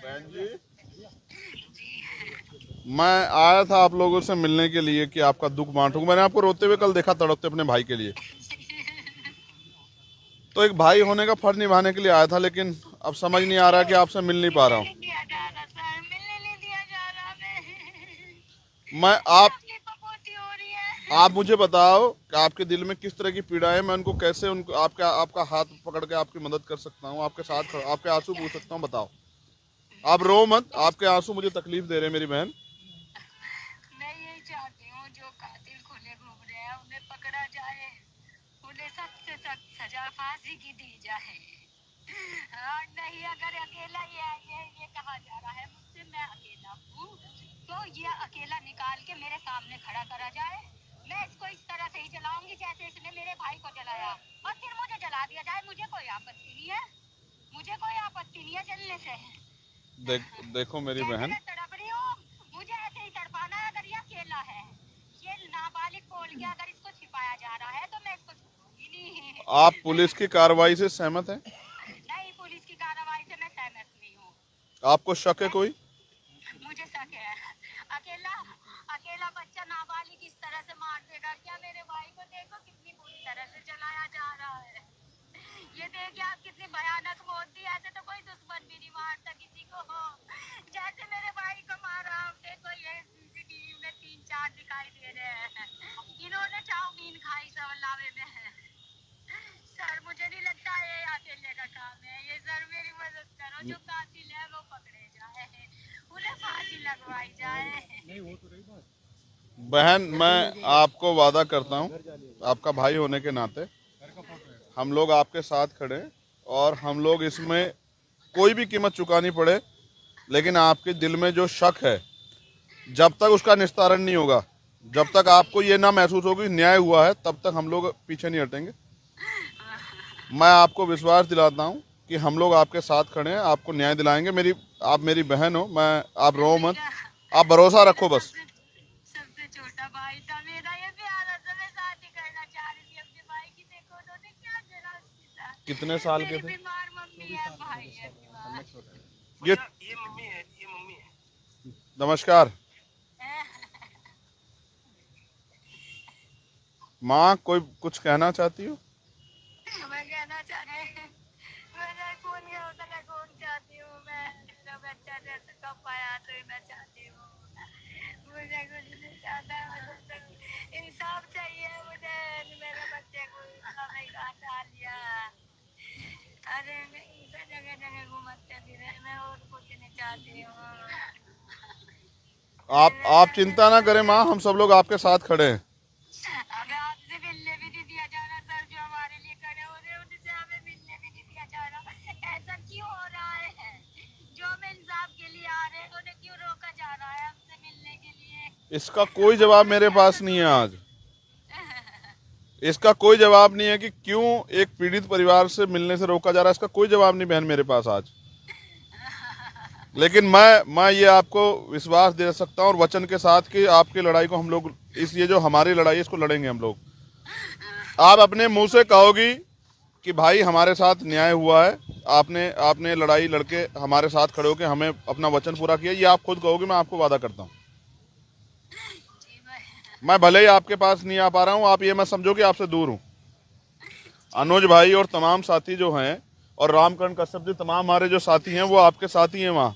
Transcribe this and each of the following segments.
बहन जी, मैं आया था आप लोगों से मिलने के लिए कि आपका दुख बांटूं। मैंने आपको रोते हुए कल देखा, तड़पते अपने भाई के लिए। तो एक भाई होने का फर्ज निभाने के लिए आया था, लेकिन अब समझ नहीं आ रहा कि आपसे मिल नहीं पा रहा हूँ। दिया जा रहा सर, मिलने नहीं दिया जा रहा। मैं मुझे आप तकलीफ बहुत हो रही है। आप मुझे बताओ कि आपके दिल में किस तरह की पीड़ा है। मैं उनको कैसे उनको आपका आपका हाथ पकड़ के आपकी मदद कर सकता हूँ, आपके साथ आपके आंसू पूछ सकता हूँ। बताओ, आप रो मत, आपके आंसू मुझे तकलीफ दे रहे हैं मेरी बहन। मैं यही चाहती हूँ जो कातिल खुले घूम रहे हैं उन्हें पकड़ा जाए, उन्हें सख्त से सख्त सजा फांसी की दी जाए। और नहीं, अगर अकेला ये कहा जा रहा है मुझसे मैं अकेला हूँ, तो ये अकेला निकाल के मेरे सामने खड़ा करा जाए। मैं इसको इस तरह से ही जलाऊंगी जैसे इसने मेरे भाई को जलाया, और फिर मुझे जला दिया जाए। मुझे कोई आपत्ति नहीं है, मुझे कोई आपत्ति नहीं है जलने से। देखो मेरी जैसे बहन, मैं तड़प रही हूँ, मुझे ऐसे ही तड़पाना है। अगर ये अकेला है, ये नाबालिग बोल के अगर इसको छिपाया जा रहा है, तो मैं इसको छोड़ूंगी नहीं। आप पुलिस की कार्रवाई से सहमत हैं? नहीं, पुलिस की कार्रवाई से मैं सहमत नहीं हूँ। आपको शक है कोई? मुझे शक है। अकेला अकेला बच्चा नाबालिग इस तरह से मार देगा क्या? मेरे भाई को देखो कितनी बुरी तरह से जलाया जा रहा है। ये देखिए आप, कितनी भयानक मौत दी। ऐसे तो कोई दुश्मन भी नहीं मारता किसी को, जैसे मेरे भाई को मारा। देखो ये सीसीटीवी में 3-4 दिखाई दे रहे हैं। इन्होंने चाउमीन खाई सवलावे में। सर मुझे नहीं लगता ये अकेले का काम है। ये सर मेरी मदद करो, जो कातिल है वो पकड़े जाए, उन्हें फांसी लगवाई जाए। बहन, मैं आपको वादा करता हूँ, आपका भाई होने के नाते हम लोग आपके साथ खड़े हैं, और हम लोग इसमें कोई भी कीमत चुकानी पड़े, लेकिन आपके दिल में जो शक है, जब तक उसका निस्तारण नहीं होगा, जब तक आपको ये ना महसूस होगी न्याय हुआ है, तब तक हम लोग पीछे नहीं हटेंगे। मैं आपको विश्वास दिलाता हूँ कि हम लोग आपके साथ खड़े हैं, आपको न्याय दिलाएंगे। आप मेरी बहन हो, आप रो मत, आप भरोसा रखो बस। सबसे छोटा भाई था मेरा, ये प्यारा सा। मैं शादी करना चाह रही थी अपने भाई की। देखो उन्होंने क्या जरा उसके साथ। कितने साल के मेरी थे? बीमार मम्मी है, भाई है बीमार। ये ये मम्मी है। नमस्कार माँ, कोई कुछ कहना चाहती हो? मैं कहना चाहती, मैं कौन गया होता, मैं कौन चाहती हूँ। मैं मेरा बच्चा जैसे कब पाया तो मैं चाहती हूँ। मुझे कुछ नहीं चाहता, मुझे तो इंसाफ चाहिए। मुझे मेरे बच्चे को इतना नहीं काटा लिया। अरे इसे जगह जगह घूमते फिरे, मैं और कुछ नहीं चाहती हूँ। आप चिंता ना करें माँ, हम सब लोग आपके साथ खड़े हैं। हमें आपसे मिलने भी नहीं दिया जा रहा सर, जो हमारे लिए खड़े हो रहे हैं उनसे हमें मिलने भी नहीं दिया जा रहा। ऐसा क्यों हो रहा है? जो हमें इंसाफ के लिए आ रहे हैं उन्हें क्यों रोका जा रहा है हमसे मिलने के लिए? इसका कोई जवाब मेरे पास नहीं है आज। इसका कोई जवाब नहीं है कि क्यों एक पीड़ित परिवार से मिलने से रोका जा रहा है। इसका कोई जवाब नहीं बहन मेरे पास आज। लेकिन मैं ये आपको विश्वास दे सकता हूँ और वचन के साथ कि आपकी लड़ाई को हम लोग, इस ये जो हमारी लड़ाई है इसको लड़ेंगे हम लोग। आप अपने मुंह से कहोगी कि भाई हमारे साथ न्याय हुआ है, आपने आपने लड़ाई लड़के हमारे साथ खड़े होकर हमें अपना वचन पूरा किया, ये आप खुद कहोगे। मैं आपको वादा करता हूँ। मैं भले ही आपके पास नहीं आ पा रहा हूँ, आप ये मत समझो कि आपसे दूर हूँ। अनुज भाई और तमाम साथी जो हैं, और रामकरण कश्यप जी, तमाम हमारे जो साथी हैं वो आपके साथी हैं, वहाँ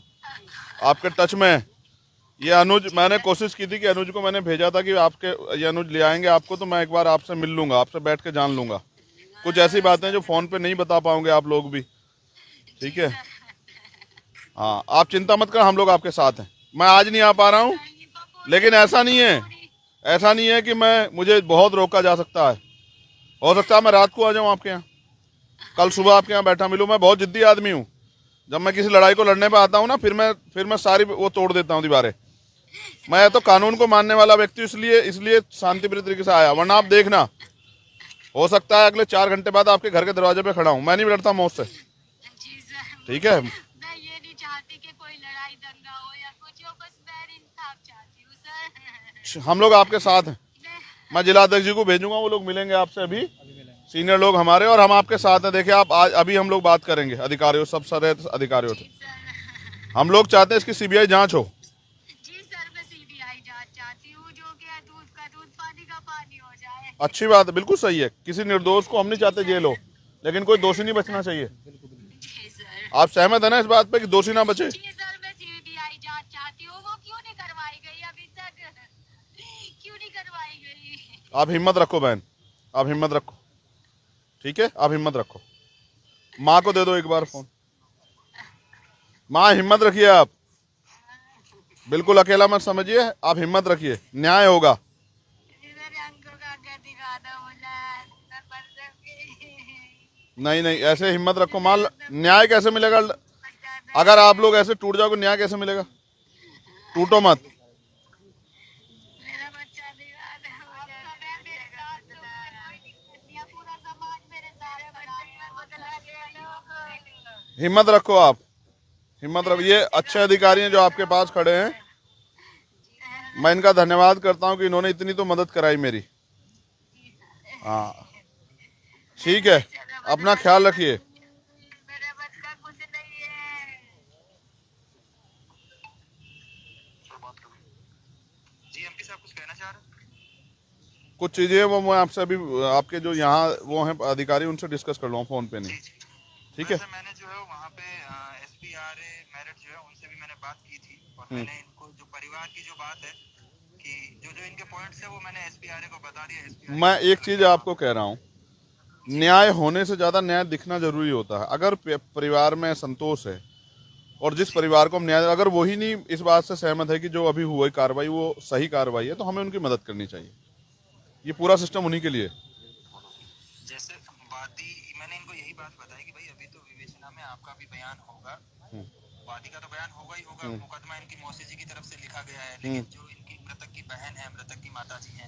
आपके टच में है। ये अनुज, मैंने कोशिश की थी कि अनुज को मैंने भेजा था कि आपके ये अनुज ले आएंगे आपको, तो मैं एक बार आपसे मिल लूंगा, आपसे बैठ के जान लूंगा। कुछ ऐसी बातें जो फोन पे नहीं बता पाओगे आप लोग भी, ठीक है? हाँ, आप चिंता मत कर, हम लोग आपके साथ हैं। मैं आज नहीं आ पा रहा हूँ, लेकिन ऐसा नहीं है कि मुझे बहुत रोका जा सकता है। हो सकता है मैं रात को आ जाऊँ आपके यहाँ, कल सुबह आपके यहाँ बैठा मिलूँ। मैं बहुत जिद्दी आदमी हूँ। जब मैं किसी लड़ाई को लड़ने पे आता हूँ ना, फिर मैं सारी वो तोड़ देता हूँ दीवारें। मैं तो कानून को मानने वाला व्यक्ति, इसलिए शांतिप्रिय तरीके से आया। वरना आप देखना, हो सकता है अगले 4 घंटे बाद आपके घर के दरवाजे पे खड़ा हूँ। मैं नहीं डरता मौत से, ठीक है? मैं ये नहीं चाहती कि कोई लड़ाई दंगा हो या कुछ हो, बस मैं इंसाफ चाहती हूँ सर। हम लोग आपके साथ हैं। मैं जिला अध्यक्ष जी को भेजूंगा, वो लोग मिलेंगे आपसे अभी, सीनियर लोग हमारे, और हम आपके साथ हैं। देखिए आप आज अभी हम लोग बात करेंगे अधिकारियों, सब सारे अधिकारियों से। हम लोग चाहते हैं इसकी सीबीआई जांच हो। जी सर, मैं सीबीआई जांच चाहती हूँ, जो कि है दूध का दूध पानी का पानी हो जाए। अच्छी बात है, बिल्कुल सही है। किसी निर्दोष को हम नहीं चाहते जेल हो, लेकिन कोई दोषी नहीं बचना चाहिए। जी सर। आप सहमत है ना इस बात पे कि दोषी ना बचे? जी सर, मैं सीबीआई जांच चाहती हूँ। वो क्यों नहीं करवाई गई अभी तक? क्यों नहीं करवाई गई? आप हिम्मत रखो बहन, आप हिम्मत रखो, ठीक है? आप हिम्मत रखो। माँ को दे दो एक बार फोन। माँ हिम्मत रखिए आप, बिल्कुल अकेला मत समझिए, आप हिम्मत रखिए, न्याय होगा। मेरे अंकल का आगे दिखा दो मुझे, मैं मर जाऊंगी। नहीं नहीं, ऐसे हिम्मत रखो माँ। न्याय कैसे मिलेगा? अगर आप लोग ऐसे टूट जाओगे, न्याय कैसे मिलेगा? टूटो मत। मेरा बच्चा दिखा दो मुझे। मेरे साथ तो कोई दिक्कत नहीं है, पूरा समाज मेरे साथ खड़ा है। बदला के लोग। हिम्मत रखो आप, हिम्मत रखो। ये अच्छे अधिकारी हैं जो आपके पास खड़े हैं, मैं इनका धन्यवाद करता हूँ कि इन्होंने इतनी तो मदद कराई मेरी। हाँ ठीक है, अपना ख्याल रखिए। मेरा बच्चा कुछ नहीं है। जी एमपी साहब कुछ कहना चाह रहे हैं? कुछ चीजें वो मैं आपसे अभी, आपके जो यहाँ वो हैं अधिकारी, उनसे डिस्कस कर लूँ फोन पे, नहीं? जी जी ठीक है। वैसे मैंने जो है वहाँ पे एसपीआरए मेरठ जो है उनसे भी मैंने बात की थी, और मैंने इनको जो परिवार की जो बात है कि जो जो इनके पॉइंट्स है वो मैंने एसपीआरए को बता दिया। एसपीआरए मैं एक चीज आपको कह रहा हूँ, न्याय होने से ज्यादा न्याय दिखना जरूरी होता है। अगर परिवार में संतोष है और जिस परिवार को हम न्याय, अगर वही नहीं इस बात से सहमत है कि जो अभी हुई कार्रवाई वो सही कार्रवाई है, तो हमें उनकी मदद करनी चाहिए। ये पूरा सिस्टम उन्हीं के लिए। जैसे वादी, मैंने इनको यही बात बताई कि भाई अभी तो विवेचना में आपका भी बयान होगा, वादी का तो बयान होगा ही होगा। मुकदमा इनकी मौसी जी की तरफ से लिखा गया है, लेकिन जो इनकी मृतक की बहन है, मृतक की माता जी है,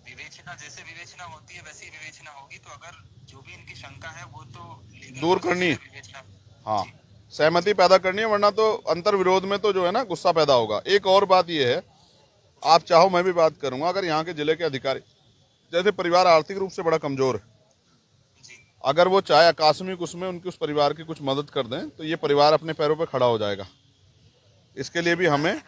विवेचना जैसे विवेचना होती है वैसी विवेचना होगी। तो अगर जो भी इनकी शंका है वो तो लीगल दूर प्रोसेस करनी है है। विवेचना। हाँ, सहमति पैदा करनी है, वरना तो अंतर विरोध में तो जो है ना गुस्सा पैदा होगा। एक और बात ये है, आप चाहो मैं भी बात करूंगा, अगर यहाँ के जिले के अधिकारी, जैसे परिवार आर्थिक रूप से बड़ा कमजोर है, अगर वो चाहे आकस्मिक उसमें उनकी उस परिवार की कुछ मदद कर दें, तो ये परिवार अपने पैरों पे खड़ा हो जाएगा। इसके लिए भी हमें